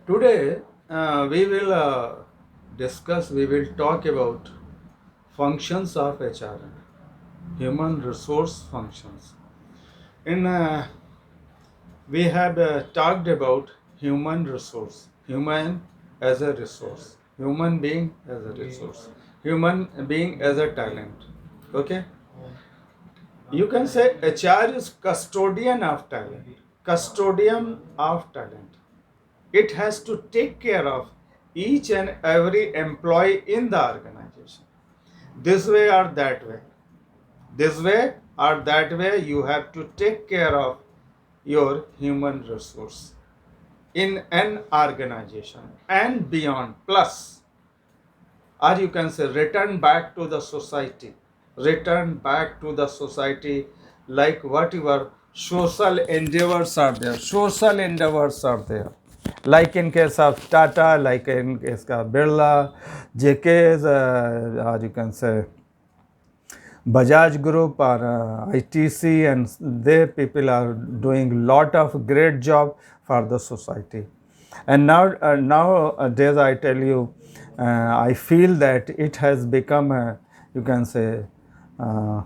Today, we will talk about functions of HR, human resource functions. In We have talked about human resource, human as a resource, human being as a resource, human being as a talent. Okay, you can say HR is custodian of talent, custodian of talent. It has to take care of each and every employee in the organization. This way or that way. This way or that way, you have to take care of your human resource in an organization and beyond. Plus, or you can say, return back to the society. Return back to the society like whatever social endeavors are there. Social endeavors are there. Like in case of Tata, like in case of Birla, JK's, or you can say Bajaj Group or ITC, and they people are doing lot of great job for the society. And nowadays, I tell you, I feel that it has become a, you can say, uh,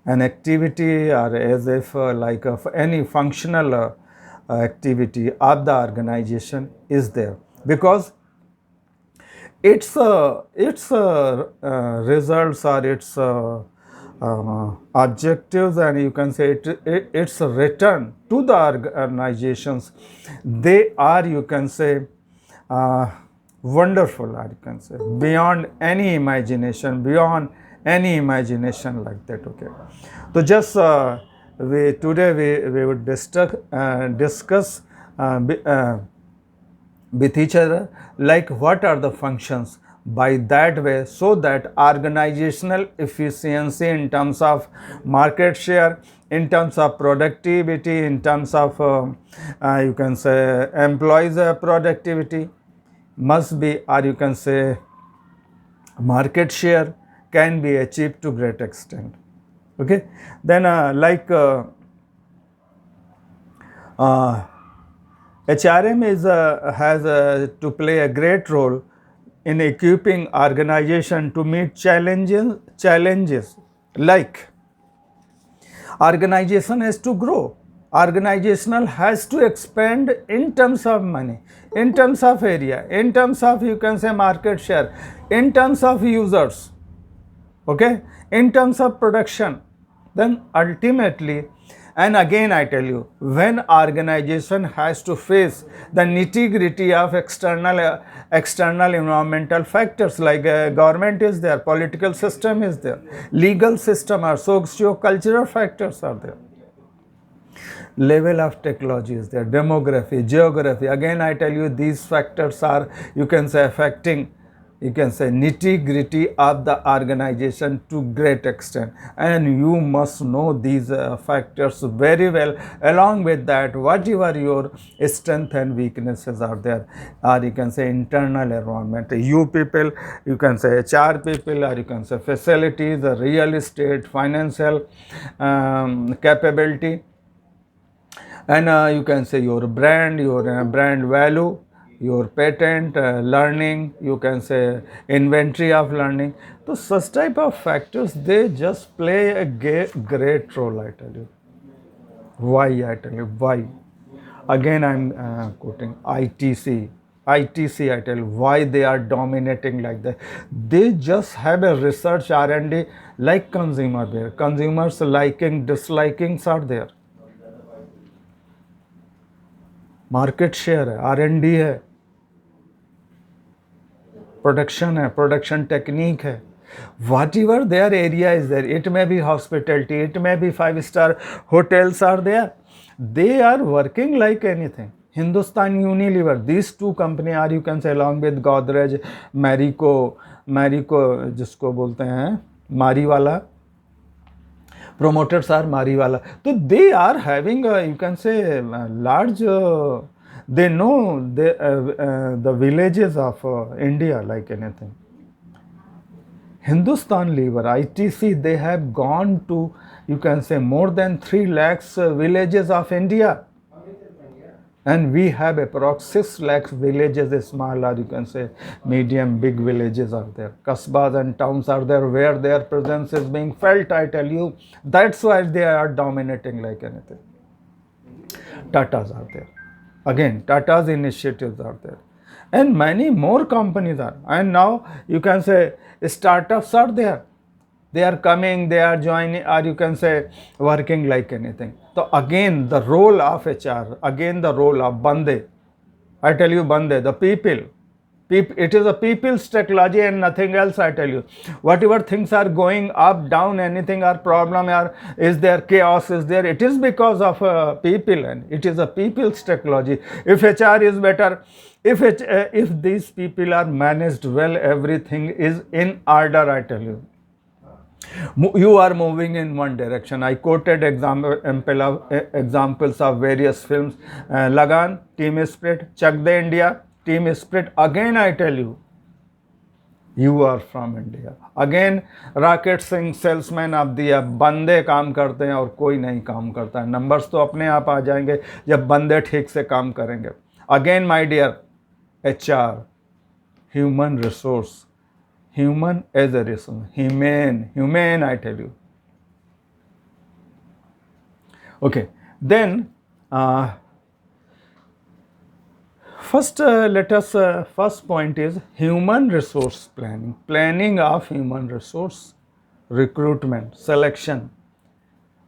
an activity, or as if like of any functional activity of the organization is there, because its results or its objectives, and you can say its return to the organizations, they are, you can say, uh, wonderful, or you can say beyond any imagination, beyond any imagination like that. Okay, so just we today we would discuss with each other, like what are the functions, by that way, so that organizational efficiency in terms of market share, in terms of productivity, in terms of you can say employees productivity must be, or you can say market share can be achieved to great extent. Okay, then uh, HRM has to play a great role in equipping organization to meet challenges like organization has to grow, organizational has to expand in terms of money, in terms of area, in terms of, you can say, market share, in terms of users, okay, in terms of production. Then ultimately, and again I tell you, when organization has to face the nitty gritty of external environmental factors, like government is there, political system is there, legal system, or socio cultural factors are there, level of technology is there, demography, geography. Again, I tell you, these factors are, you can say, affecting, you can say, nitty gritty of the organization to great extent, and you must know these factors very well. Along with that, whatever your strength and weaknesses are there, or you can say internal environment, you people, you can say HR people, or you can say facilities, real estate, financial capability, and you can say your brand, your brand value, your patent, learning, you can say inventory of learning. So such type of factors, they just play a great role, I tell you. Why? I tell you why. Again, I'm quoting ITC. ITC, I tell you why they are dominating like that. They just have a research R&D like consumer there. Consumers liking, dislikings are there. Market share है, R&D है, production है, production technique है, whatever there area is there, it may be hospitality, it may be 5 star hotels are there, they are working like anything. Hindustan Unilever, these two company are, you can say, along with Godrej, Marico जिसको बोलते हैं मारी वाला, promoters are Mariwala. So they are having, you can say, large. They know the villages of India like anything. Hindustan Lever, ITC, they have gone to, you can say, more than 3 lakhs villages of India. And we have approx 6 lakh villages, small or you can say medium, big villages are there. Kasbas and towns are there where their presence is being felt, I tell you. That's why they are dominating like anything. Tatas are there. Again, Tata's initiatives are there. And many more companies are. And now you can say startups are there. They are coming, they are joining, or you can say working like anything. So again, the role of HR, again the role of Bande. I tell you, Bande, the people. It is a people's technology and nothing else, I tell you. Whatever things are going up, down, anything or problem or is there, chaos is there, it is because of people, and it is a people's technology. If HR is better, if these people are managed well, everything is in order, I tell you. You are moving in one direction. I quoted examples of various films. Lagan, Team Spirit, Chak De India, Team Spirit. Again I tell you, you are from India. Again rocket Singh salesman आप दिया, बंदे काम करते हैं और कोई नहीं काम करता है. नंबर्स तो अपने आप आ जाएंगे जब बंदे ठीक से काम करेंगे. Again my dear, HR, human resource, human as a resource, humane, I tell you. Okay, then first first point is human resource planning of human resource, recruitment, selection,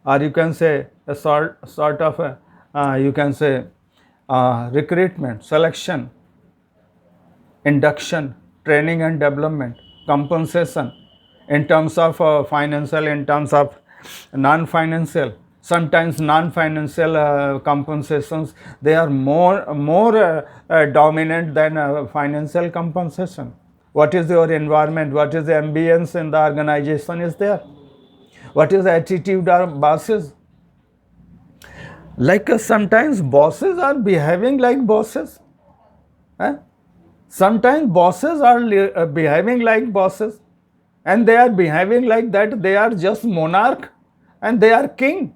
or you can say a sort of you can say recruitment, selection, induction, training and development, compensation in terms of financial, in terms of non-financial. Sometimes non-financial compensations, they are more dominant than financial compensation. What is your environment? What is the ambience in the organization is there? What is the attitude of bosses? Like sometimes bosses are behaving like bosses. Sometimes bosses are behaving like bosses, and they are behaving like that they are just monarch and they are king.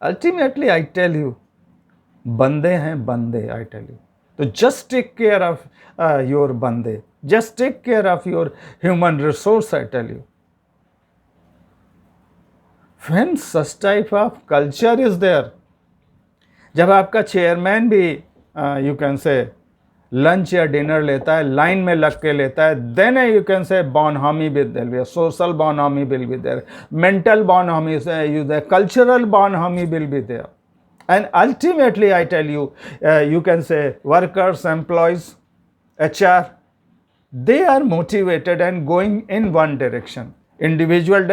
Ultimately, I tell you, bande hain bande, I tell you. So just take care of your bande. Just take care of your human resource, I tell you. When such type of culture is there, जब आपका chairman भी you can say lunch या dinner लेता है, line में लग के लेता है, then you can say bonhomie will there, social bonhomie will be there, mental bonhomie, cultural bonhomie will be there. And ultimately, I tell you, you can say workers, employees, HR, they are motivated and going in one direction, individual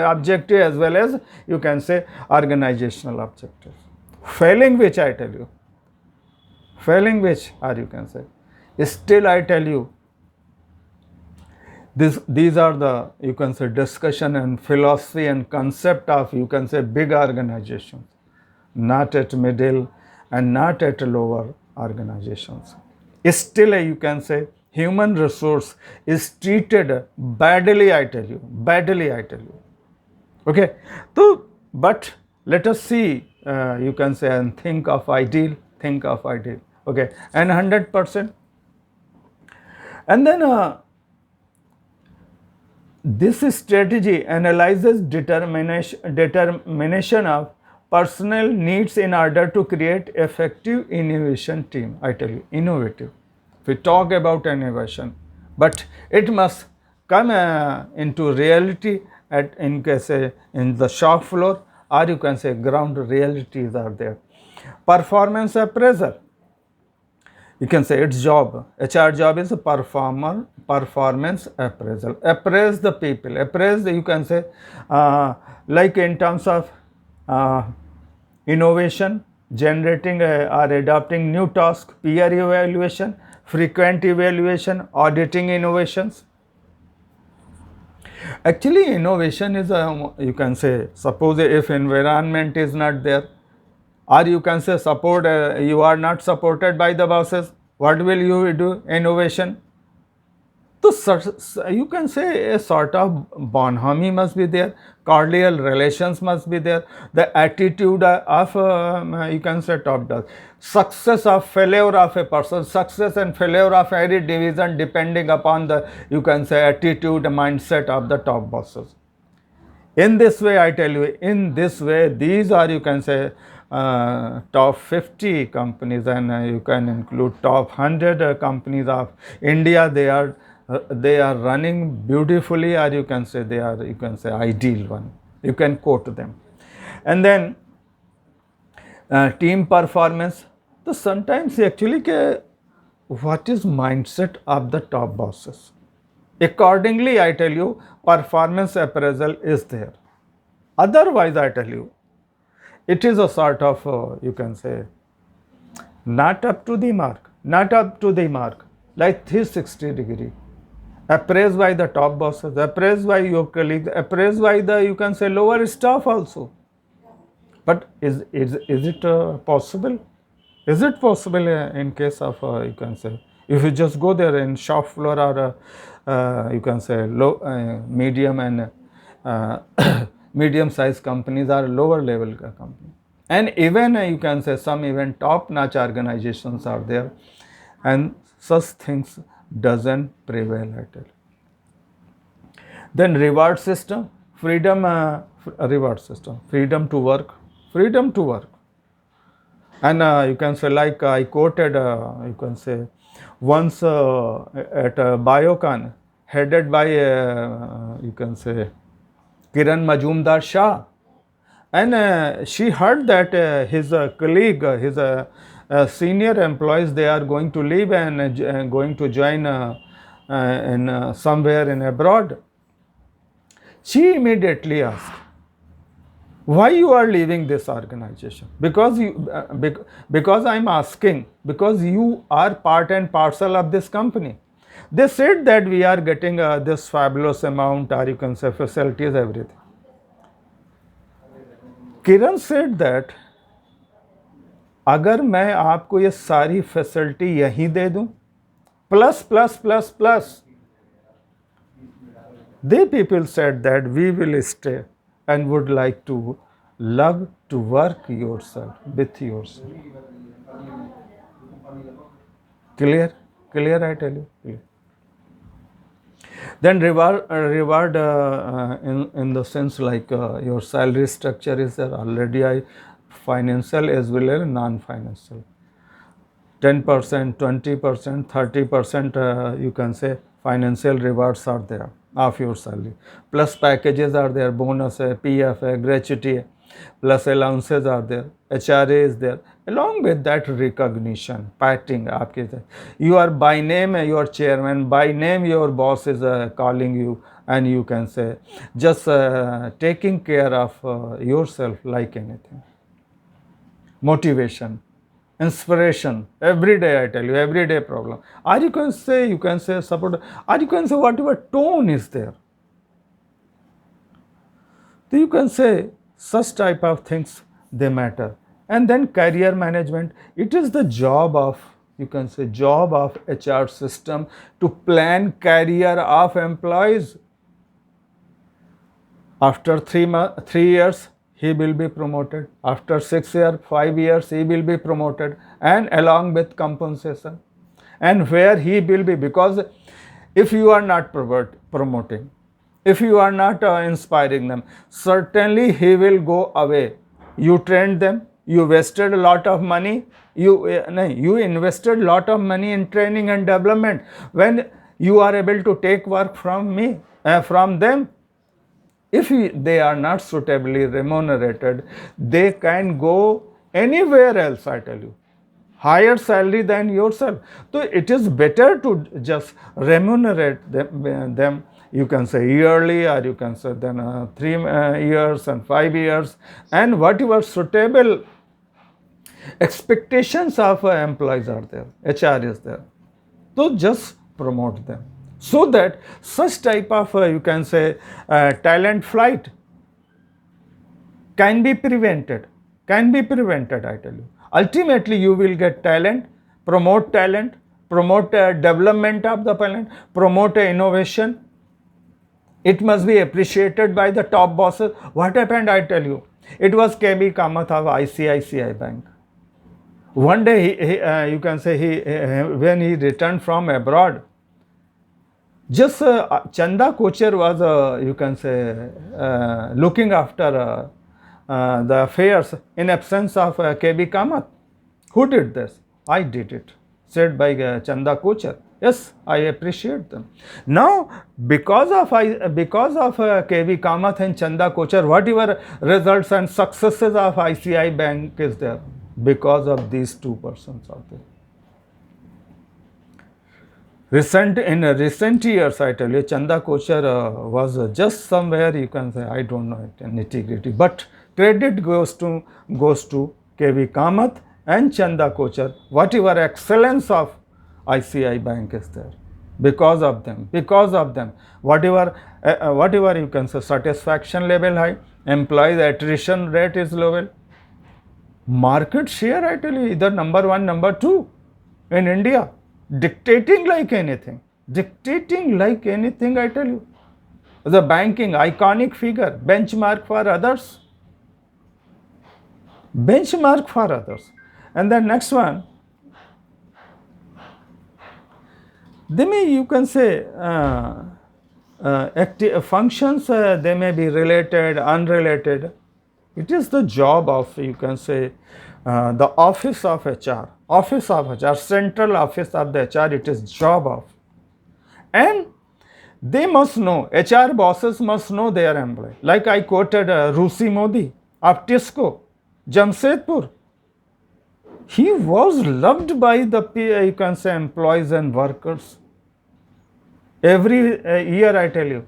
objective as well as you can say organizational objective. Failing which, I tell you, failing which, or you can say, still I tell you, these are the, you can say, discussion and philosophy and concept of, you can say, big organizations, not at middle and not at lower organizations. Still, you can say, human resource is treated badly, I tell you, badly, I tell you. Okay, so, but let us see, you can say, and think of ideal, okay, and 100%. And then this strategy analyzes determination of personal needs in order to create effective innovation team. I tell you, innovative. We talk about innovation, but it must come into reality in the shop floor, or you can say ground realities are there. Performance appraisal. You can say its job, HR job is a performance appraisal. Appraise the people, appraise the, you can say, like in terms of innovation, generating or adopting new tasks, peer evaluation, frequent evaluation, auditing innovations. Actually, innovation is you can say, suppose if environment is not there, or you can say support, you are not supported by the bosses, what will you do? Innovation. So you can say a sort of bonhomie must be there, cordial relations must be there, the attitude of you can say top does. Success or failure of a person, success and failure of any division depending upon the you can say attitude, mindset of the top bosses. In this way, I tell you, in this way, these are you can say top 50 companies, and you can include top 100 companies of India. They are running beautifully, or you can say they are you can say ideal one. You can quote them, and then team performance. So sometimes actually, what is mindset of the top bosses? Accordingly, I tell you, performance appraisal is there. Otherwise, I tell you, it is a sort of, you can say, not up to the mark, not up to the mark, like 360-degree. Appraised by the top bosses, appraised by your colleagues, appraised by the, you can say, lower staff also. But is it possible? Is it possible in case of, you can say, if you just go there in shop floor or you can say low, medium and medium sized companies are lower level companies. And even you can say some even top notch organizations are there, and such things doesn't prevail at all. Then reward system, freedom, reward system, freedom to work. And you can say, like I quoted, you can say, once at Biocon, headed by, you can say, Kiran Majumdar Shah. And she heard that his colleague, his senior employees, they are going to leave and going to join in somewhere in abroad. She immediately asked, why you are leaving this organization? Because I'm asking, because you are part and parcel of this company. They said that we are getting this fabulous amount, or you can say facilities, everything. Kiran said that अगर मैं आपको ये सारी facility यहीं दे दूं, plus plus plus plus, they people said that we will stay and would like to love to work yourself with yourself. Clear, I tell you. Clear. Then reward in the sense like your salary structure is there already. Financial as well as non-financial. 10%, 20%, 30%. You can say financial rewards are there of your salary. Plus packages are there, bonus hai, PF hai, gratuity hai, plus allowances are there, HRA is there. Along with that recognition, patting, you are by name your chairman, by name your boss is calling you, and you can say just taking care of yourself like anything. Motivation, inspiration, every day I tell you, everyday problem. Or you can say support, or you can say whatever tone is there. So you can say such type of things, they matter. And then career management, it is the job of, you can say, job of HR system to plan career of employees. After 3 years, he will be promoted. After 6 years, 5 years, he will be promoted, and along with compensation. And where he will be, because if you are not promoting, if you are not inspiring them, certainly he will go away. You trained them, you wasted a lot of money, you invested a lot of money in training and development. When you are able to take work from from them, if they are not suitably remunerated, they can go anywhere else, I tell you. Higher salary than yourself. So it is better to just remunerate them, you can say yearly, or you can say then 3 years and 5 years, and whatever suitable expectations of employees are there, HR is there. So just promote them, so that such type of you can say talent flight can be prevented, I tell you. Ultimately you will get talent, promote talent, promote development of the planet, promote innovation. It must be appreciated by the top bosses. What happened, I tell you? It was KB Kamath of ICICI Bank. One day, you can say, when he returned from abroad, just Chanda Kochhar was, you can say, looking after the affairs in absence of KB Kamath. Who did this? I did it, said by Chanda Kochhar. Yes, I appreciate them. Now, because of KV Kamath and Chanda Kochhar, whatever results and successes of ICICI Bank is there, because of these two persons are there. In recent years, I tell you, Chanda Kochhar was just somewhere, you can say, I don't know it, nitty-gritty, but credit goes to KV Kamath and Chanda Kochhar, whatever excellence of ICICI Bank is there, because of them, whatever you can say, satisfaction level high, employees attrition rate is low, market share, I tell you, either number 1, number 2 in India, dictating like anything, I tell you. The banking, iconic figure, benchmark for others. And then next one, they may, you can say, functions, they may be related, unrelated. It is the job of, you can say, the office of HR, central office of the HR, it is job of. And they must know, HR bosses must know their employee. Like I quoted Rusi Modi of Tisco, Jamshedpur. He was loved by the, you can say, employees and workers. Every year, I tell you,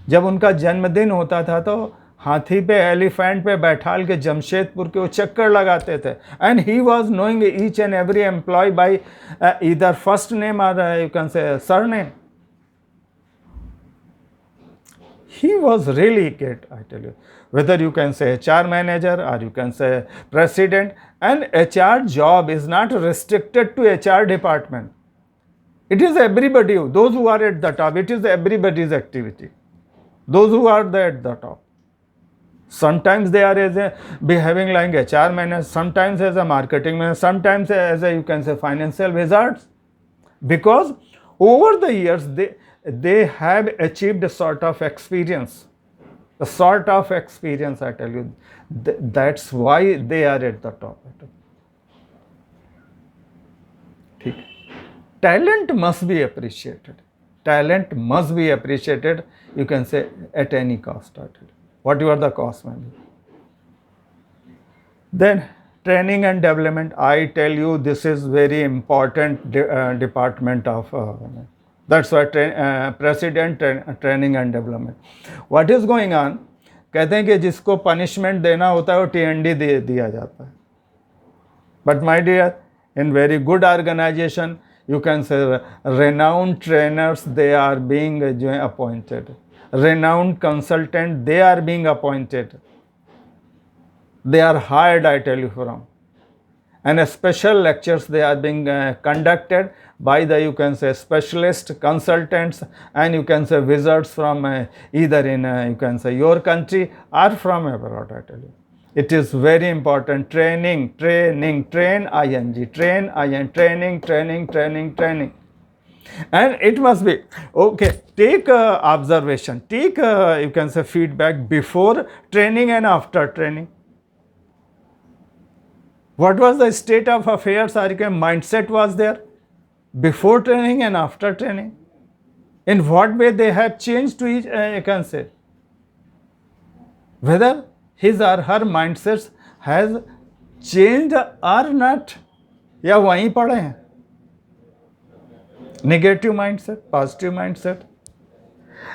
जब उनका जन्मदिन होता था तो हाथी पे, elephant पे बैठाल के जमशेदपुर के वो चक्कर लगाते थे. And he was knowing each and every employee by either first name और you can say surname. He was really great, I tell you. Whether you can say HR manager or you can say president, and HR job is not restricted to HR department. It is everybody, those who are at the top, it is everybody's activity. Those who are there at the top. Sometimes they are behaving like HR manager, sometimes as a marketing manager, sometimes as a, you can say, financial wizards. Because over the years, they have achieved a sort of experience. A sort of experience, I tell you. That's why they are at the top. Talent must be appreciated. Talent must be appreciated, you can say, at any cost. Whatever the cost may be. Then training and development, I tell you, this is very important department of, that's why president training and development. What is going on? कहते हैं कि जिसको punishment देना होता है वो TND दे दिया जाता है. But my dear, in very good organization, you can say renowned trainers, they are being appointed. Renowned consultant, they are being appointed. They are hired, I tell you, from. And special lectures, they are being conducted by the, you can say, specialist consultants, and you can say wizards from either in, you can say, your country or from abroad, I tell you. It is very important. Training, train, ing, training. And it must be, okay, take observation, take, you can say, feedback before training and after training. What was the state of affairs or mindset was there before training and after training? In what way they have changed to each, you can say. Whether his or her mindset has changed or not, या वहीं पड़े हैं. Negative mindset, positive mindset.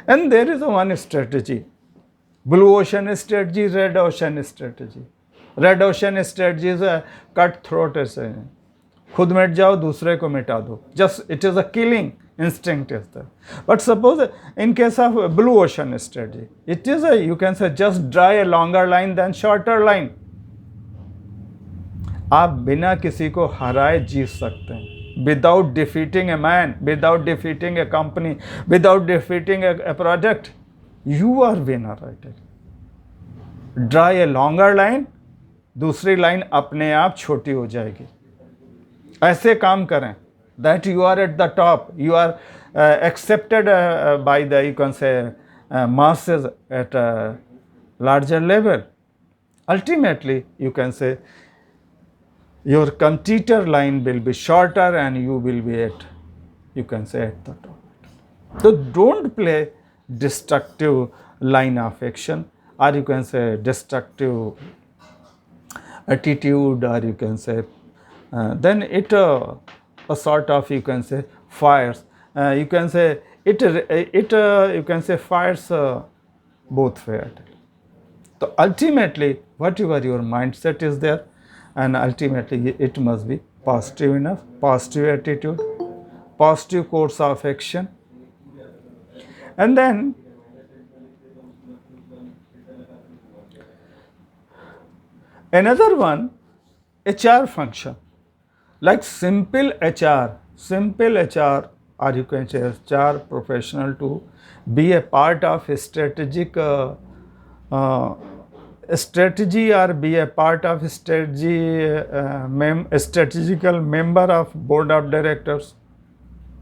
And there is one strategy. Blue ocean strategy, red ocean strategy. Red ocean strategy is a cutthroat. खुद मिट जाओ, दूसरे को मिटा दो. Just, it is a killing instinct is there. But suppose in case of blue ocean strategy, it is a, you can say, just draw a longer line than shorter line. आप बिना किसी को हराए जीत सकते हैं. without defeating a man, without defeating a company, without defeating a project, you are winner right? Draw a longer line, दूसरी line अपने आप छोटी हो जाएगी. ऐसे काम करें that you are at the top, you are accepted by the, you can say, masses at a larger level. Ultimately, you can say your competitor line will be shorter and you will be at, you can say, at the top. So don't play destructive line of action, or you can say destructive attitude, or you can say then it a sort of, you can say, fires, you can say it you can say fires both ways. So ultimately whatever your mindset is there, and ultimately it must be positive enough, positive attitude, positive course of action. And then another one, HR function, like simple HR, or you can say HR professional to be a part of a strategic strategy, or be a part of strategy, strategical member of board of directors,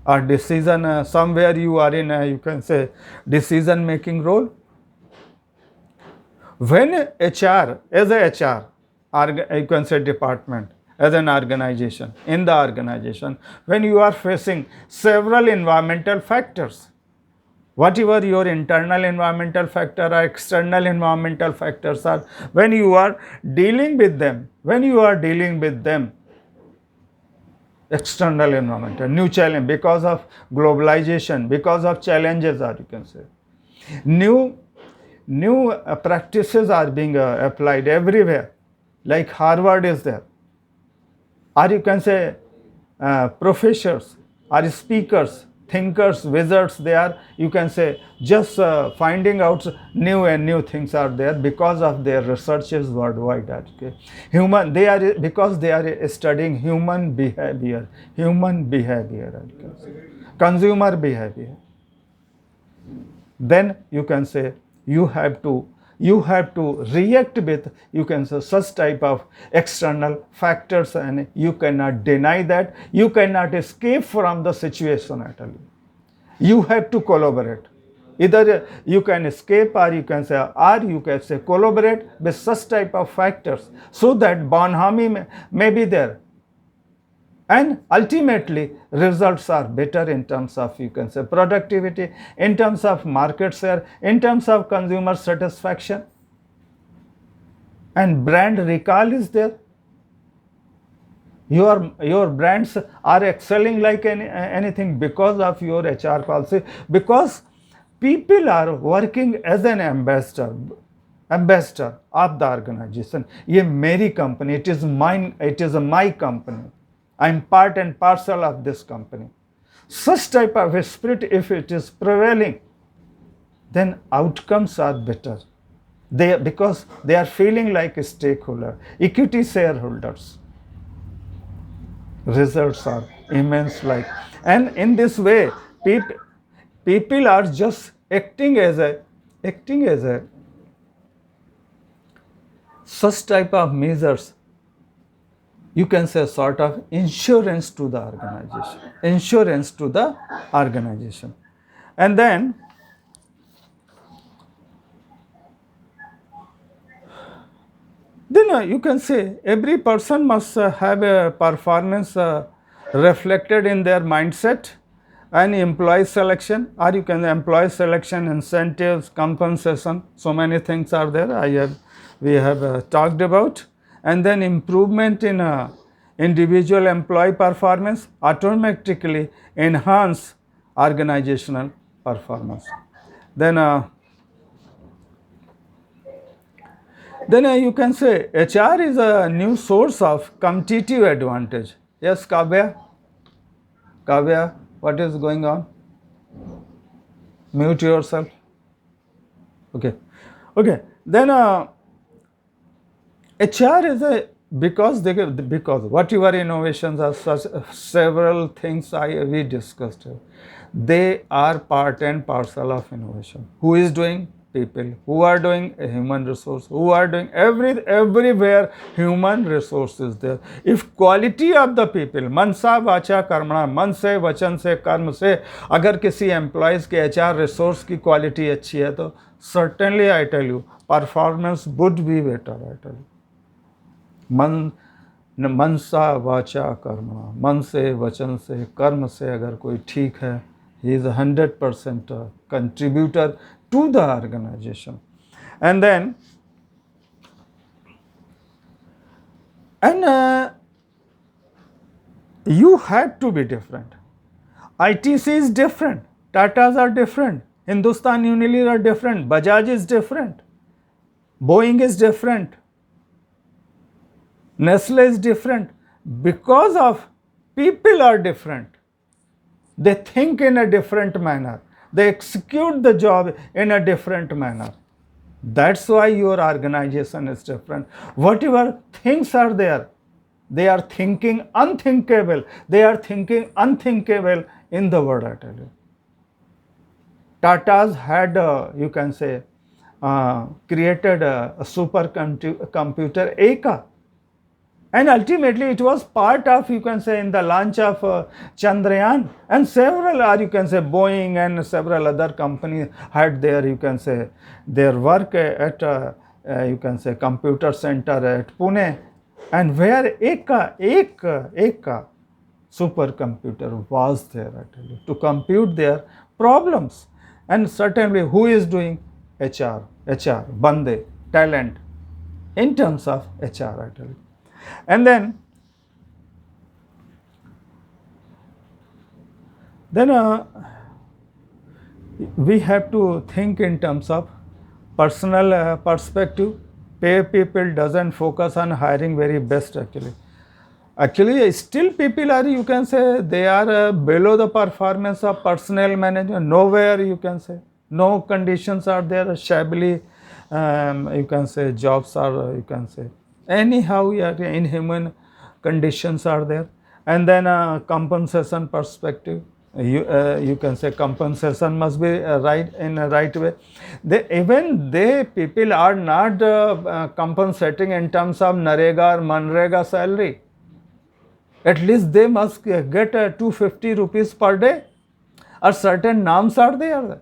or decision, somewhere you are in a, you can say, decision making role. When HR, as a HR, you can say department, as an organization, in the organization, when you are facing several environmental factors, whatever your internal environmental factor or external environmental factors are, when you are dealing with them, external environmental, new challenge, because of globalization, because of challenges, or you can say, new practices are being applied everywhere, like Harvard is there, or you can say professors or speakers, thinkers, wizards, they are, you can say, just finding out new things are there because of their researches worldwide. Okay, because they are studying human behavior, consumer behavior. Then you can say you have to react with, you can say, such type of external factors, and you cannot deny that, you cannot escape from the situation at all. You have to collaborate. Either you can escape, or you can say collaborate with such type of factors, so that bonhomie may be there, and ultimately results are better in terms of, you can say, productivity, in terms of market share, in terms of consumer satisfaction, and brand recall is there. Your brands are excelling like anything because of your HR policy, because people are working as an ambassador of the organization. Ye meri company, it is my company, I am part and parcel of this company. Such type of a spirit, if it is prevailing, then outcomes are better. Because they are feeling like a stakeholder, equity shareholders. Results are immense, like, and in this way, people are just acting as a such type of measures, you can say, sort of insurance to the organization. And then you can say every person must have a performance reflected in their mindset, and employee selection, or you can employee selection, incentives, compensation, so many things are there, we have talked about. And then improvement in individual employee performance automatically enhance organizational performance. Then you can say HR is a new source of competitive advantage. Yes, Kavya, what is going on? Mute yourself. Okay. Then HR is a because whatever innovations are such several things we discussed here, they are part and parcel of innovation. Who is doing? People. Who are doing? A human resource. Who are doing? Everywhere human resource is there. If quality of the people, मनसा वाचा कर्मणा, मन से वचन से कर्म से अगर किसी एम्प्लॉयज़ के HR रिसोर्स की क्वालिटी अच्छी है तो certainly I tell you performance would be better. I tell you. मनसा वाचा कर्मणा, मन से वचन से कर्म से अगर कोई ठीक है, he is 100% contributor to the organization. And then you had to be different. ITC is different, Tatas are different, Hindustan Unilever are different, Bajaj is different, Boeing is different, Nestle is different, because of people are different. They think in a different manner. They execute the job in a different manner. That's why your organization is different. Whatever things are there, they are thinking unthinkable. They are thinking unthinkable in the world, I tell you. Tata's had, you can say, created a supercomputer Eka. And ultimately it was part of, you can say, in the launch of Chandrayaan, and several, or you can say Boeing and several other companies had their, you can say, their work at, you can say, computer center at Pune, and where Eka supercomputer was there, I tell you, to compute their problems. And certainly who is doing? HR, Bande, talent, in terms of HR, I tell you. And then we have to think in terms of personal perspective. Pay people doesn't focus on hiring very best actually still people are, you can say, they are below the performance of personnel management. Nowhere, you can say, no conditions are there, shabbily, you can say, jobs are, you can say, anyhow, inhuman conditions are there. And then compensation perspective, you can say compensation must be right in a right way. People are not compensating in terms of Narega or Manrega salary. At least they must get 250 rupees per day, or certain norms are there.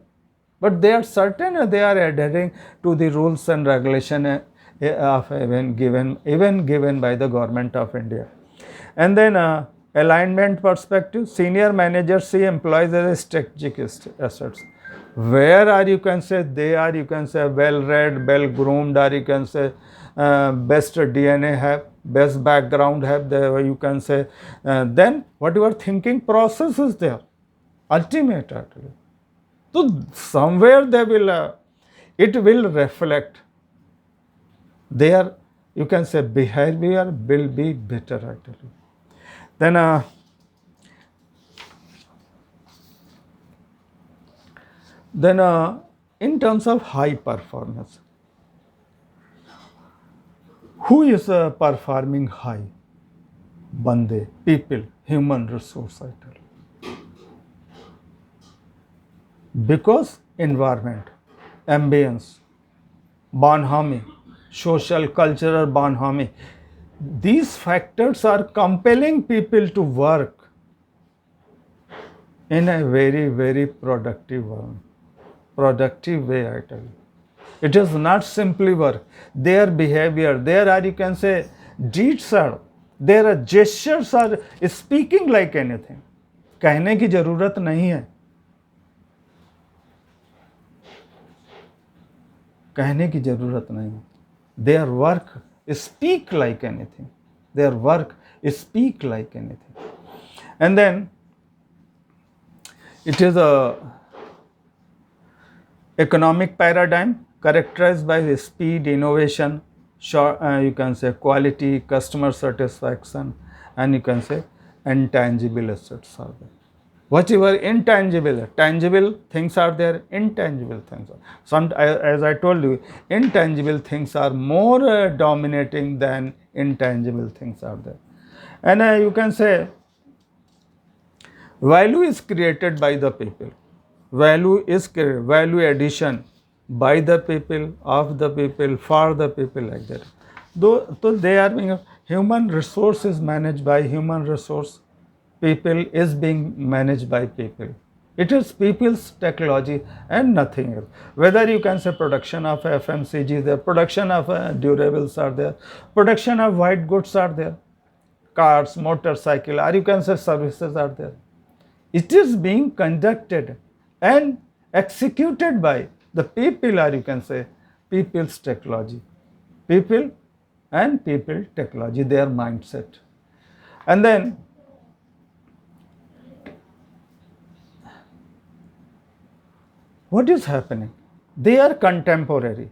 But they are certain, they are adhering to the rules and regulation of even given by the government of India. And then alignment perspective, senior managers see employees as strategic assets. Where are, you can say, they are, you can say, well read, well groomed, or you can say best DNA have, best background have, they, you can say, then whatever thinking process is there, ultimate actually. So somewhere they will, it will reflect. Their, you can say, behavior will be better actually. Then in terms of high performance, who is performing high? Bande, people, human resource, I tell you. Because environment, ambience, bonhomie, social, cultural bonhomie, these factors are compelling people to work in a very, very productive way, I tell you. It is not simply work. Their behavior, their, you can say, deeds are, their gestures are speaking like anything. कहने की जरूरत नहीं है, कहने की जरूरत नहीं है. Their work speak like anything. Their work speak like anything. And then it is a economic paradigm characterized by speed, innovation, you can say quality, customer satisfaction, and you can say intangible assets are there. Whatever intangible, tangible things are there, intangible things. As I told you, intangible things are more dominating than intangible things are there. And you can say value is created by the people. Value is created, value addition by the people, of the people, for the people, like that. Though so they are being, human resource is managed by human resource, people is being managed by people. It is people's technology and nothing else. Whether you can say production of FMCG, the production of durables are there, production of white goods are there, cars, motorcycle, or you can say services are there. It is being conducted and executed by the people, or you can say people's technology. People and people technology, their mindset. And then what is happening? They are contemporary.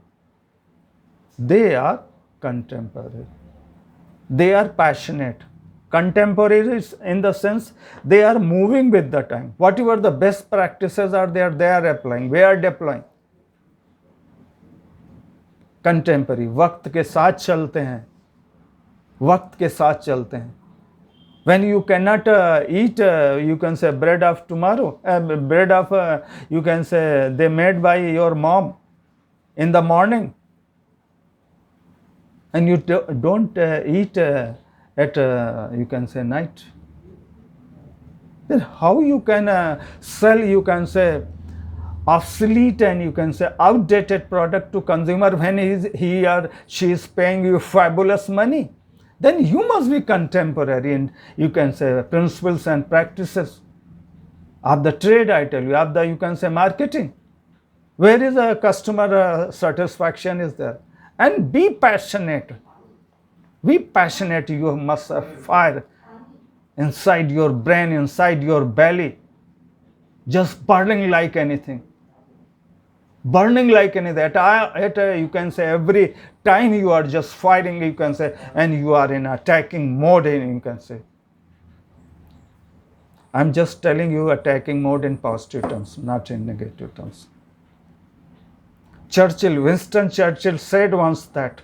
They are contemporary. They are passionate. Contemporary is in the sense they are moving with the time. Whatever the best practices are there, they are applying. They are deploying. Contemporary, वक्त के साथ चलते हैं, वक्त के साथ चलते हैं. When you cannot eat, you can say bread of tomorrow, bread of, you can say they made by your mom in the morning, and you don't eat at, you can say night. Then how you can sell, you can say obsolete and you can say outdated product to consumer when he or she is paying you fabulous money? Then you must be contemporary in, you can say, principles and practices of the trade, I tell you, of the, you can say, marketing. Where is a customer satisfaction is there? And be passionate. Be passionate. You must have fire inside your brain, inside your belly, just burning like anything. Burning like anything. You can say every time you are just fighting, you can say, and you are in attacking mode, you can say. I'm just telling you attacking mode in positive terms, not in negative terms. Winston Churchill said once that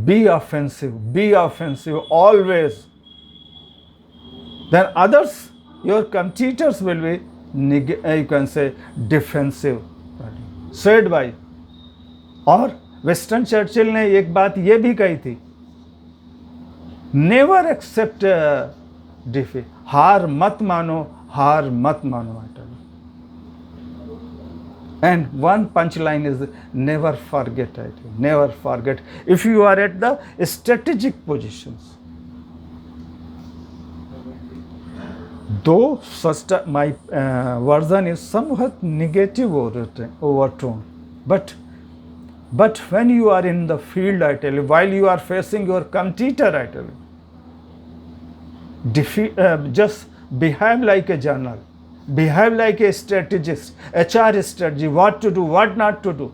be offensive always. Then others, your competitors will be, you can say, defensive. Said by. और Winston Churchill ने एक बात ये भी कही थी, never accept defeat. हार मत मानो. And one punchline is never forget. Never forget. If you are at the strategic positions. Though such my version is somewhat negative overtone, but when you are in the field, I tell you, while you are facing your competitor, I tell you, just behave like a journal, behave like a strategist, HR strategy, what to do, what not to do.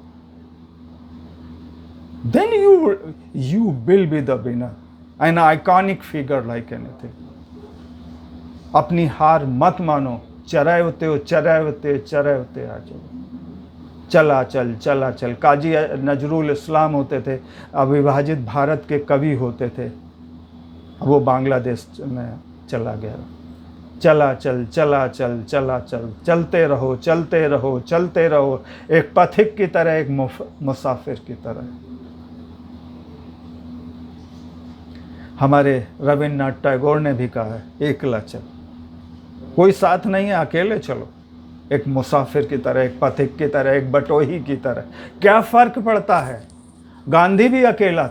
Then you will be the winner, an iconic figure like anything. अपनी हार मत मानो. चरावते आ जाओ. चला चल. काजी नजरुल इस्लाम होते थे, अविभाजित भारत के कवि होते थे. वो बांग्लादेश में चला गया. चला चल. चलते रहो. एक पथिक की तरह, एक मुसाफिर की तरह. हमारे रविन्द्रनाथ टैगोर ने भी कहा है, एकला चल. कोई साथ नहीं है, अकेले चलो. एक मुसाफिर की तरह, एक पथिक की तरह, एक बटोही की तरह. क्या फर्क पड़ता है? गांधी भी अकेला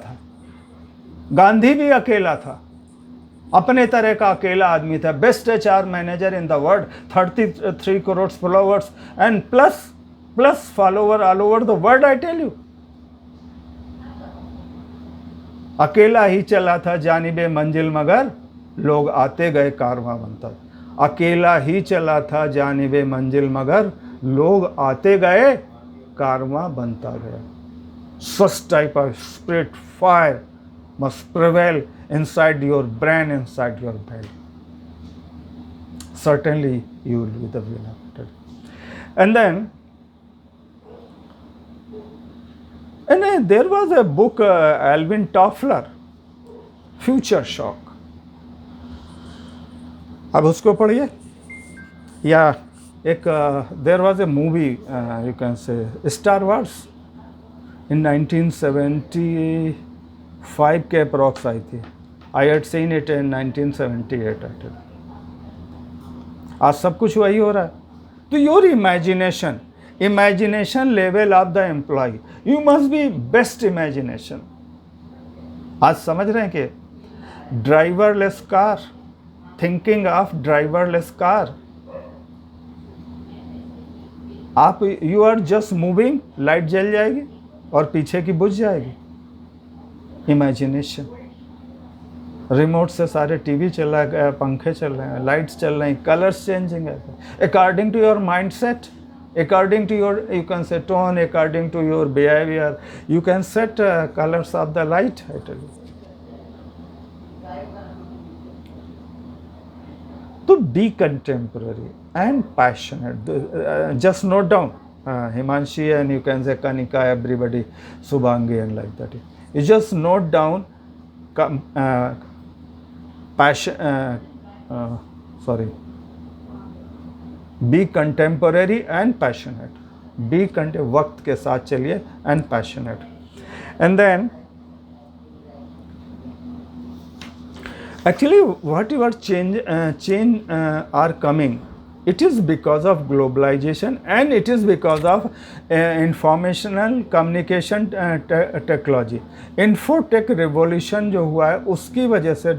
था. अपने तरह का अकेला आदमी था. Best HR manager in the world, 33 crore followers and plus follower all over the world, I tell you. अकेला ही चला था जानिबे मंजिल, मगर लोग आते गए, कारवां बनता. अकेला ही चला था जानिबे मंजिल, मगर लोग आते गए, कारवां बनता गया. Such type of spirit, fire must prevail inside your brain, inside your belly. certainly you will be the winner. And then there was a book, Alvin Toffler, future shock, अब उसको पढ़िए. या एक there was a movie, you can say Star Wars, in 1975 के approx आई थी. I had seen it in 1978. आज सब कुछ वही हो रहा है. तो your imagination level of the employee, you must be best imagination. आज समझ रहे हैं कि driverless car, thinking of driverless car, आप you are just moving, light जल जाएगी और पीछे की बुझ जाएगी. इमेजिनेशन, रिमोट से सारे टीवी चल रहा है, पंखे चल रहे हैं, लाइट्स चल रही हैं, कलर्स चेंजिंग है according to your mind set, according to your, you can say, tone, according to your behavior, you can set colors of the light, I tell you. To be contemporary and passionate, just note down Himanshi and you can say Kanika, everybody, Subhangi and like that. You just note down be contemporary and passionate, वक्त के साथ चलिए and passionate. And then actually what your change are coming, it is because of globalization and it is because of informational communication technology. Infotech revolution जो हुआ है उसकी वजह से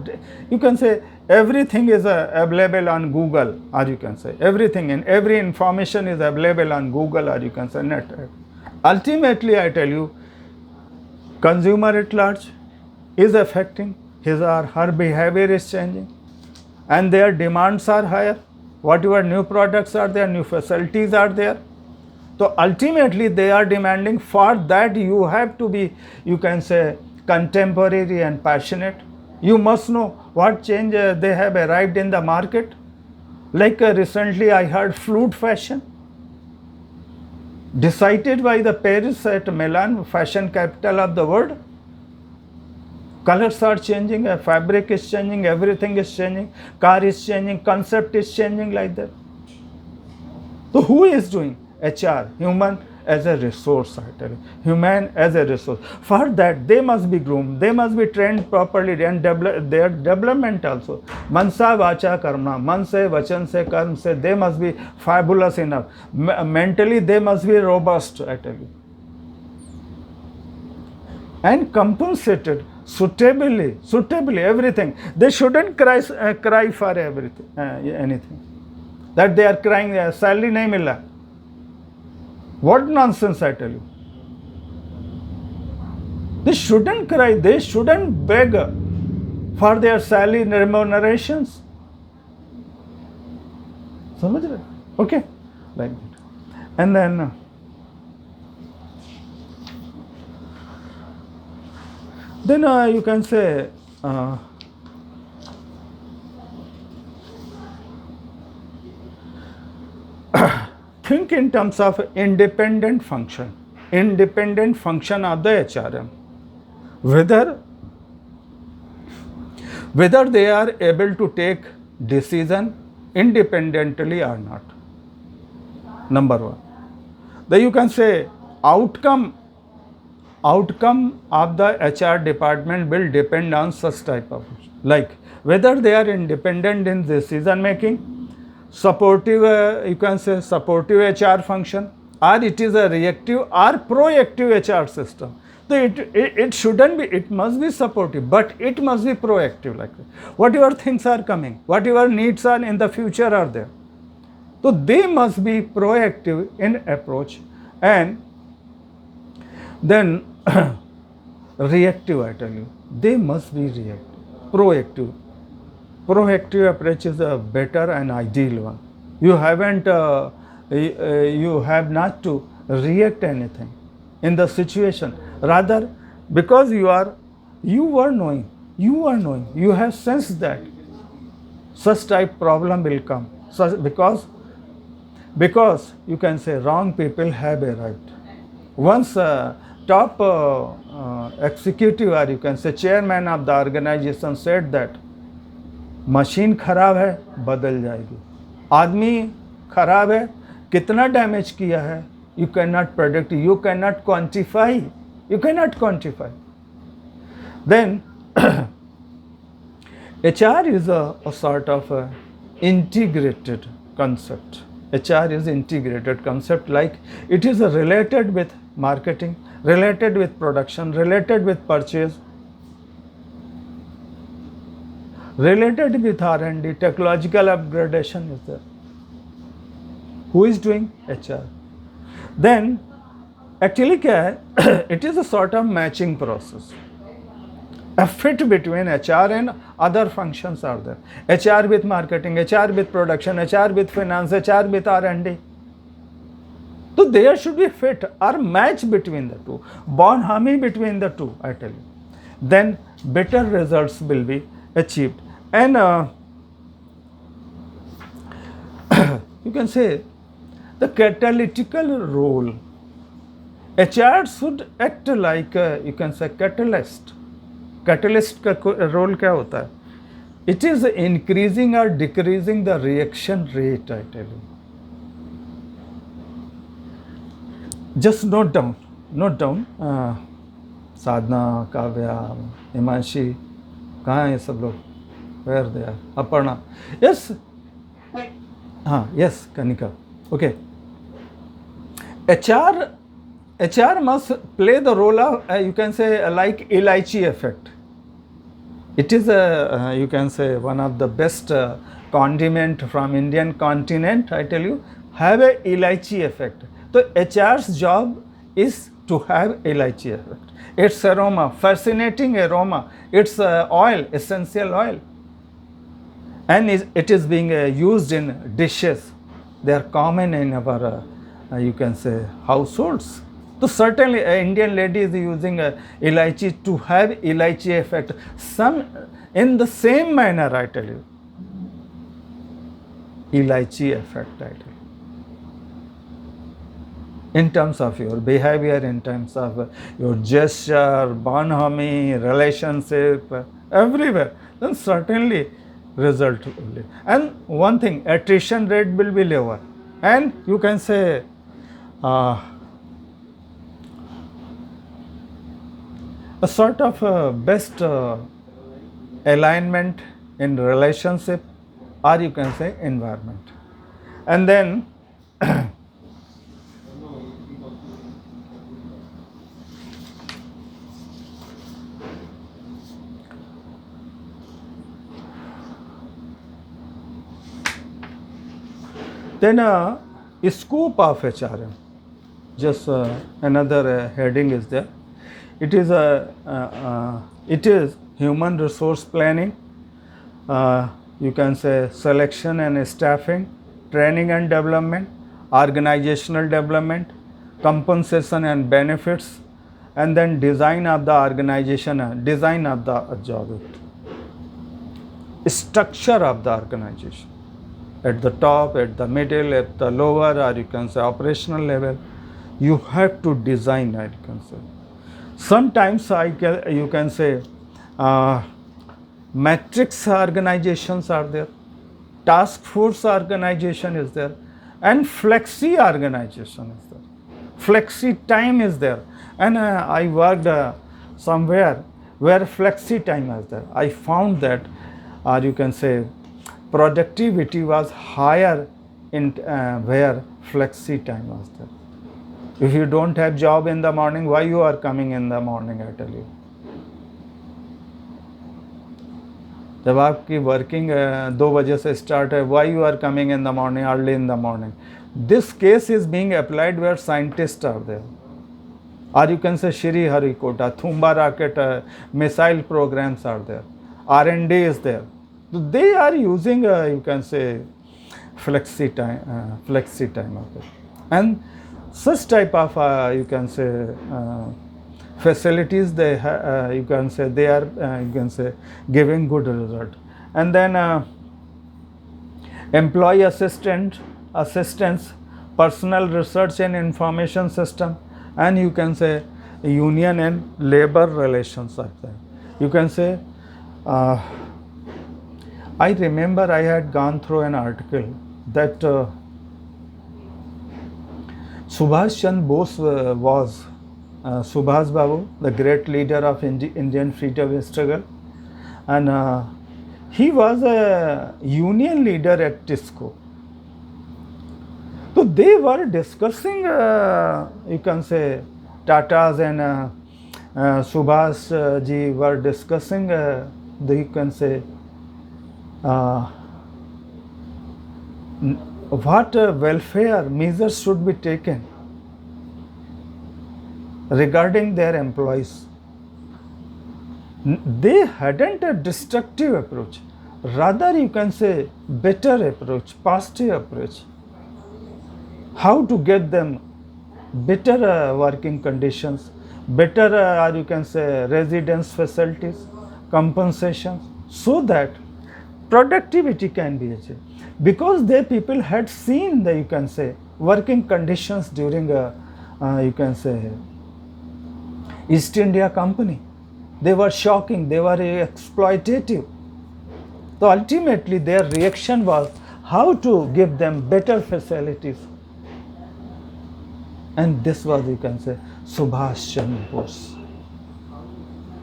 you can say everything is available on Google, or you can say everything and every information is available on Google, or you can say net. Ultimately, I tell you, consumer at large is affecting, his or her behavior is changing and their demands are higher. Whatever new products are there, new facilities are there. So ultimately they are demanding. For that you have to be, you can say, contemporary and passionate. You must know what change they have arrived in the market. Like recently I heard flute fashion, decided by the Paris at Milan, fashion capital of the world. Colors are changing, fabric is changing, everything is changing, car is changing, concept is changing, like that. So who is doing? HR, human as a resource, I tell you. Human as a resource. For that they must be groomed, they must be trained properly and their development also. Mansa vacha karma, man se, vachan se, karm se, they must be fabulous enough. Mentally they must be robust, I tell you. And compensated suitably, everything. They shouldn't cry for everything, anything. That they are crying, salary nahi mila. What nonsense, I tell you. They shouldn't cry, they shouldn't beg for their salary remunerations. Samajh rahe? Okay, like that. And then you can say think in terms of independent function of the HRM, whether they are able to take decision independently or not. Number one. Then you can say outcome of the HR department will depend on such type of, like whether they are independent in decision making, supportive, you can say supportive HR function, or it is a reactive or proactive HR system. So it shouldn't be, it must be supportive, but it must be proactive, like that. Whatever things are coming, whatever needs are in the future are there. So they must be proactive in approach, and then reactive, I tell you, they must be reactive. Proactive approach is a better and ideal one. You haven't, you have not to react anything in the situation. Rather, because you are knowing, you have sensed that such type problem will come. So because you can say wrong people have arrived. Once top executive or you can say chairman of the organization said that machine खराब है बदल जाएगी, आदमी खराब है कितना damage किया है you can not predict, you can not quantify, you cannot quantify. Then HR is a sort of a integrated concept. HR is integrated concept, like it is related with marketing, related with production, related with purchase, related with R&D, technological upgradation is there. Who is doing? HR. Then actually क्या है, it is a sort of matching process. A fit between HR and other functions are there. HR with marketing, HR with production, HR with finance, HR with R&D. So there should be fit or match between the two, bond harmony between the two, I tell you. Then better results will be achieved. And you can say the catalytical role. HR should act like you can say catalyst. Catalyst का role क्या होता है? It is increasing or decreasing the reaction rate, I tell you. Just note down. साधना, काव्या, हिमांशी, कहाँ हैं सब लोग? Where they are? Aparna. Yes. हाँ, yes, Kanika. Okay. HR must play the role of you can say like Elaichi effect. It is you can say one of the best condiment from Indian continent. I tell you, have a Elaichi effect. So HR's job is to have Elaichi effect. Its aroma, fascinating aroma. It's oil, essential oil, and it is being used in dishes. They are common in our you can say households. So certainly an Indian lady is using elaichi to have elaichi effect. Some in the same manner, I tell you, elaichi effect, I tell you. In terms of your behavior, in terms of your gesture, bonhomie, relationship, everywhere, then certainly result will be. And one thing, attrition rate will be lower. And you can say a sort of best alignment in relationship, or you can say environment. And then scope of HRM. Just another heading is there. It is human resource planning. You can say selection and staffing, training and development, organizational development, compensation and benefits, and then design of the organization, design of the job, structure of the organization. At the top, at the middle, at the lower, or you can say operational level, you have to design, I can say. Sometimes you can say matrix organizations are there, task force organization is there, and flexi organization is there. Flexi time is there. And I worked somewhere where flexi time is there. I found that, or you can say, productivity was higher in where flexi time was there. If you don't have job in the morning, why you are coming in the morning, I tell you. जब आपकी working 2 बजे से start है, why you are coming in the morning, early in the morning. This case is being applied where scientists are there. Or you can say Sriharikota, Thumba rocket missile programs are there. R&D is there. So they are using you can say flexi time of it. And such type of you can say facilities they you can say they are you can say giving good result. And then employee assistance, personal research and information system, and you can say union and labor relations are there. You can say, I remember I had gone through an article that Subhash Chandra Bose was Subhas Babu, the great leader of Indian freedom struggle, and he was a union leader at TISCO. So they were discussing, you can say, Tatas and Subhash ji were discussing, you can say, what welfare measures should be taken regarding their employees. They hadn't a destructive approach, rather you can say better approach, positive approach. How to get them better working conditions, better or you can say residence facilities, compensations, so that productivity can be achieved. Because they people had seen the, you can say, working conditions during you can say East India Company. They were shocking, they were exploitative. So ultimately their reaction was how to give them better facilities. And this was, you can say, Subhash Chandra Bose.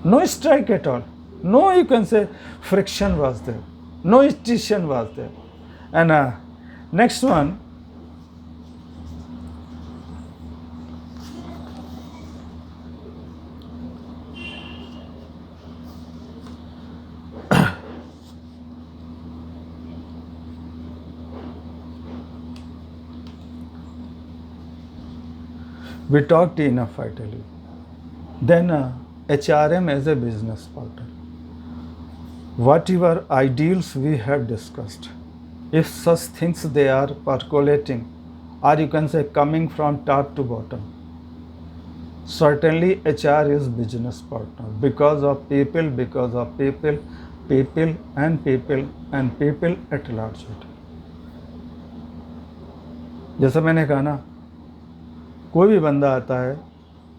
No strike at all. No, you can say, friction was there. No tension was there. And next one, we talked enough, I tell you. Then HRM as a business partner. Whatever ideals we have discussed, if such things they are percolating, or you can say coming from top to bottom, certainly HR is business partner because of people and people at large. जैसा मैंने कहा ना, कोई भी बंदा आता है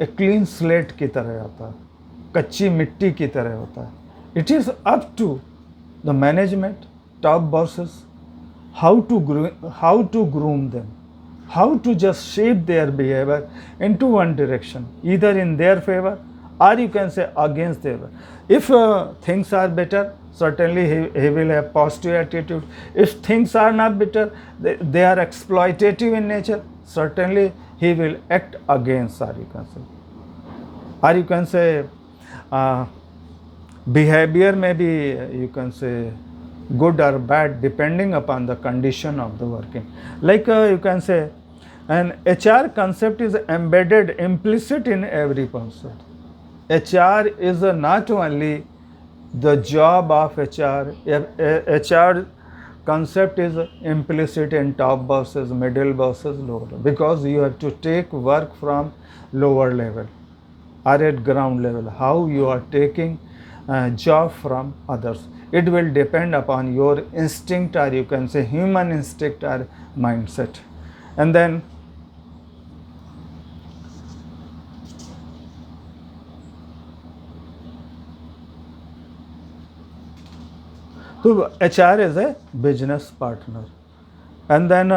एक क्लीन स्लेट की तरह आता है, कच्ची मिट्टी की तरह होता है. It is up to the management, top bosses, how to groom them, how to just shape their behavior into one direction, either in their favor or you can say against their favor. If things are better, certainly he will have positive attitude. If things are not better, they are exploitative in nature, certainly he will act against, or you can say behavior may be, you can say, good or bad depending upon the condition of the working. Like you can say, an HR concept is embedded, implicit in every person. HR is not only the job of HR. HR concept is implicit in top bosses, middle bosses, lower, because you have to take work from lower level or at ground level, how you are taking job from others. It will depend upon your instinct, or you can say human instinct or mindset. And then so HR is a business partner. And then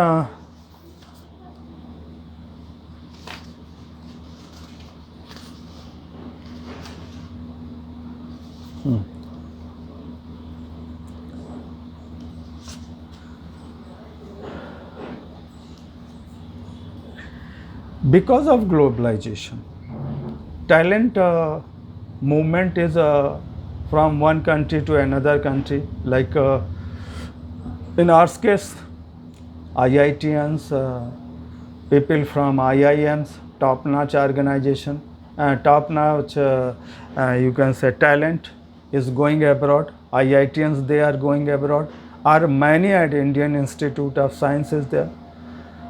because of globalization, talent movement is from one country to another country. Like in our case, IITians, people from IIMs, top-notch organization, top-notch you can say talent is going abroad. IITians, they are going abroad. Are many at Indian Institute of Science is there.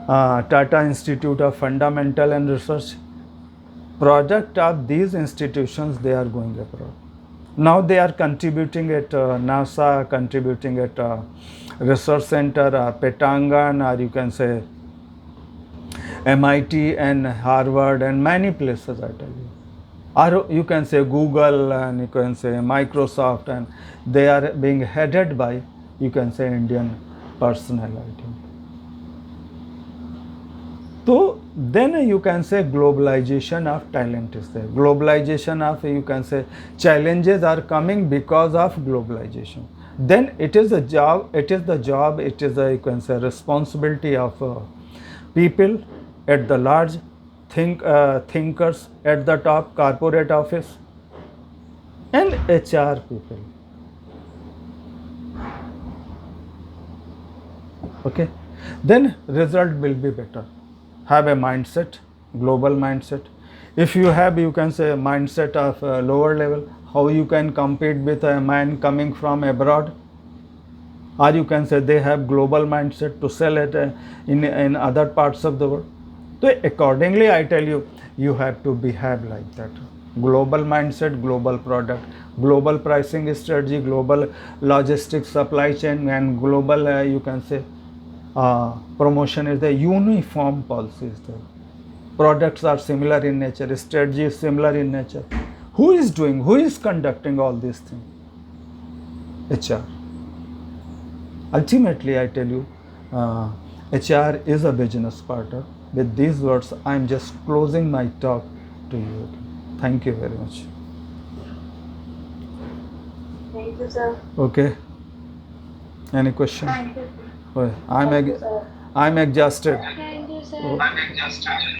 Tata Institute of Fundamental and Research. Product of these institutions, they are going abroad. Now they are contributing at NASA, contributing at research center, Petangan, or you can say MIT and Harvard and many places, I tell you. Or you can say Google and you can say Microsoft, and they are being headed by, you can say, Indian personality. So then you can say globalization of talent is there. Globalization of, you can say, challenges are coming because of globalization. Then it is a job, it is the job, it is a, you can say, responsibility of people at the large, thinkers at the top, corporate office, and HR people. Okay, then result will be better. Have a mindset, global mindset. If you have, you can say, a mindset of lower level, how you can compete with a man coming from abroad, or you can say they have global mindset to sell it in other parts of the world. So accordingly, I tell you, you have to behave like that. Global mindset, global product, global pricing strategy, global logistics supply chain, and global, you can say, promotion is the uniform policy is there. Products are similar in nature, strategy is similar in nature. Who is doing, who is conducting all these things? HR. Ultimately, I tell you, HR is a business partner. With these words, I am just closing my talk to you. Thank you very much. Thank you, sir. Okay. Any question? Thank you. Oh, Thank you, sir. I'm exhausted. Thank you, sir. Oh. I'm exhausted.